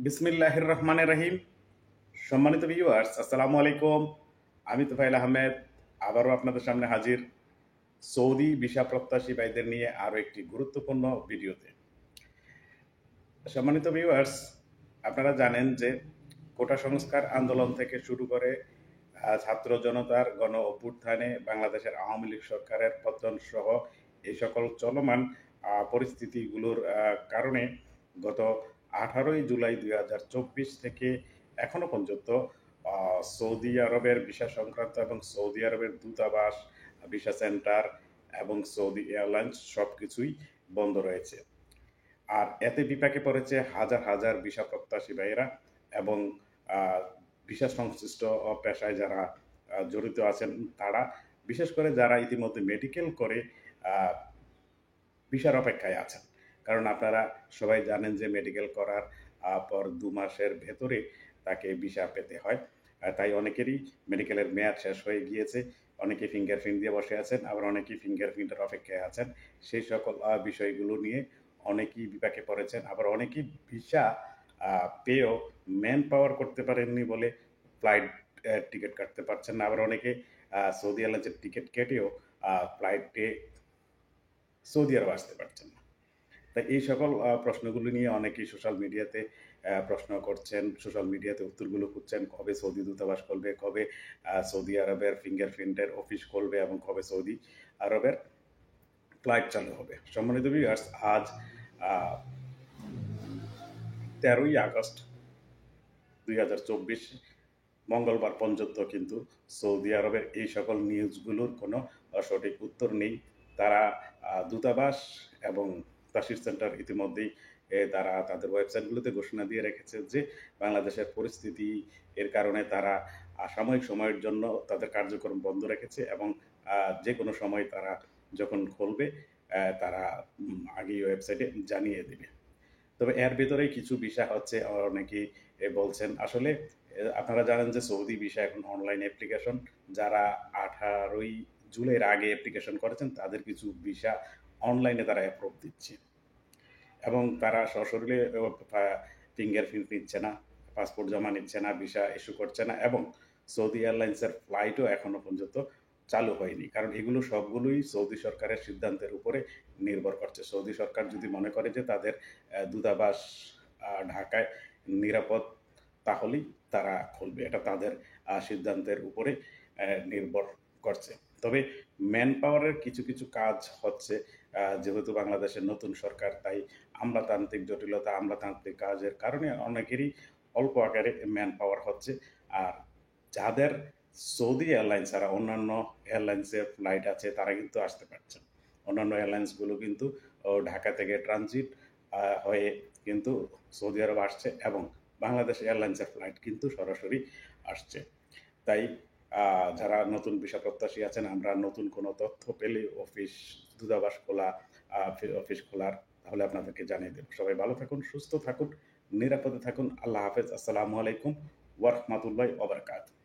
বিসমিল্লাহির রহমানির রহিম। সম্মানিত ভিউয়ার্স, আসসালামু আলাইকুম। আমি তোফায়েল আহমেদ আবারও আপনাদের সামনে হাজির সৌদি ভিসা প্রত্যাশী ভাইদের নিয়ে আরও একটি গুরুত্বপূর্ণ ভিডিওতে। সম্মানিত ভিউয়ার্স, আপনারা জানেন যে কোটা সংস্কার আন্দোলন থেকে শুরু করে ছাত্র জনতার গণ অভ্যুত্থানে বাংলাদেশের আওয়ামী লীগ সরকারের পতন সহ এই সকল চলমান পরিস্থিতিগুলোর কারণে গত 18ই জুলাই 2024 থেকে এখনো পর্যন্ত সৌদি আরবের ভিসা সংক্রান্ত এবং সৌদি আরবের দূতাবাস, ভিসা সেন্টার এবং সৌদি এয়ারলাইন্স সব কিছুই বন্ধ রয়েছে। আর এতে বিপাকে পড়েছে হাজার হাজার ভিসা প্রত্যাশী ভাইয়েরা এবং ভিসা সংশ্লিষ্ট পেশায় যারা জড়িত আছেন তারা, বিশেষ করে যারা ইতিমধ্যে মেডিকেল করে ভিসার অপেক্ষায় আছেন। কারণ আপনারা সবাই জানেন যে মেডিকেল করার পর 2 মাসের ভেতরে তাকে ভিসা পেতে হয়। তাই অনেকেরই মেডিকেলের মেয়াদ শেষ হয়ে গিয়েছে, অনেকে ফিঙ্গারপ্রিন্ট দিয়ে বসে আছেন, আবার অনেকেই ফিঙ্গারপ্রিন্টের অপেক্ষায় আছেন। সেই সকল বিষয়গুলো নিয়ে অনেকেই বিপাকে পড়েছেন, আবার অনেকেই ভিসা পেয়েও ম্যান পাওয়ার করতে পারেননি বলে ফ্লাইট টিকিট কাটতে পারছেন না। আবার অনেকে সৌদি এয়ারলাইন্সের টিকিট কেটেও ফ্লাইটে সৌদি আরব আসতে পারছেন না। তাই এই সকল প্রশ্নগুলো নিয়ে অনেকেই সোশ্যাল মিডিয়াতে প্রশ্ন করছেন, সোশ্যাল মিডিয়াতে উত্তরগুলো খুঁজছেন, কবে সৌদি দূতাবাস খুলবে, কবে সৌদি আরবের ফিঙ্গারপ্রিন্টের অফিস খুলবে এবং কবে সৌদি আরবের ফ্লাইট চালু হবে। সম্মানিত ভিউয়ার্স, আজ 13ই আগস্ট 2024 মঙ্গলবার পর্যন্ত কিন্তু সৌদি আরবের এই সকল নিউজগুলোর কোনো সঠিক উত্তর নেই। তারা দূতাবাস এবং তাসির সেন্টার ইতিমধ্যেই তারা তাদের ওয়েবসাইটগুলোতে ঘোষণা দিয়ে রেখেছে যে বাংলাদেশের পরিস্থিতি এর কারণে তারা সাময়িক সময়ের জন্য তাদের কার্যক্রম বন্ধ রেখেছে এবং যে কোনো সময় তারা যখন খুলবে তারা আগেই ওয়েবসাইটে জানিয়ে দেবে। তবে এর ভেতরেই কিছু বিষয় হচ্ছে, অনেকেই বলছেন আসলে আপনারা জানেন যে সৌদি ভিসা এখন অনলাইন অ্যাপ্লিকেশন। যারা 18ই জুলাইয়ের আগে অ্যাপ্লিকেশন করেছেন তাদের কিছু ভিসা অনলাইনে তারা অ্যাপ্রুভ দিচ্ছে এবং তারা সশরীরে ফিঙ্গারপ্রিন্ট নিচ্ছে না, পাসপোর্ট জমা নিচ্ছে না, ভিসা ইস্যু করছে না এবং সৌদি এয়ারলাইন্সের ফ্লাইটও এখনো পর্যন্ত চালু হয়নি। কারণ এগুলো সবগুলোই সৌদি সরকারের সিদ্ধান্তের উপরে নির্ভর করছে। সৌদি সরকার যদি মনে করে যে তাদের দূতাবাস ঢাকায় নিরাপদ, তাহলেই তারা খুলবে। এটা তাদের সিদ্ধান্তের উপরে নির্ভর করছে। তবে ম্যান পাওয়ারের কিছু কিছু কাজ হচ্ছে, যেহেতু বাংলাদেশের নতুন সরকার, তাই আমলাতান্ত্রিক জটিলতা, আমলাতান্ত্রিক কাজের কারণে অনেকেরই অল্প আকারে ম্যান পাওয়ার হচ্ছে। আর যাদের সৌদি এয়ারলাইন্স ছাড়া অন্যান্য এয়ারলাইন্সের ফ্লাইট আছে তারা কিন্তু আসতে পারছেন। অন্যান্য এয়ারলাইন্সগুলো কিন্তু ঢাকা থেকে ট্রানজিট হয়ে কিন্তু সৌদি আরব আসছে এবং বাংলাদেশ এয়ারলাইন্সের ফ্লাইট কিন্তু সরাসরি আসছে। তাই যারা নতুন ভিসা প্রত্যাশী আছেন, আমরা নতুন কোনো তথ্য পেলে দূতাবাস খোলা, অফিস খোলার, তাহলে আপনাদেরকে জানিয়ে দেব। সবাই ভালো থাকুন, সুস্থ থাকুন, নিরাপদে থাকুন। আল্লাহ হাফেজ। আসসালামু আলাইকুম ওয়া রাহমাতুল্লাহি ওয়া বারাকাতুহু।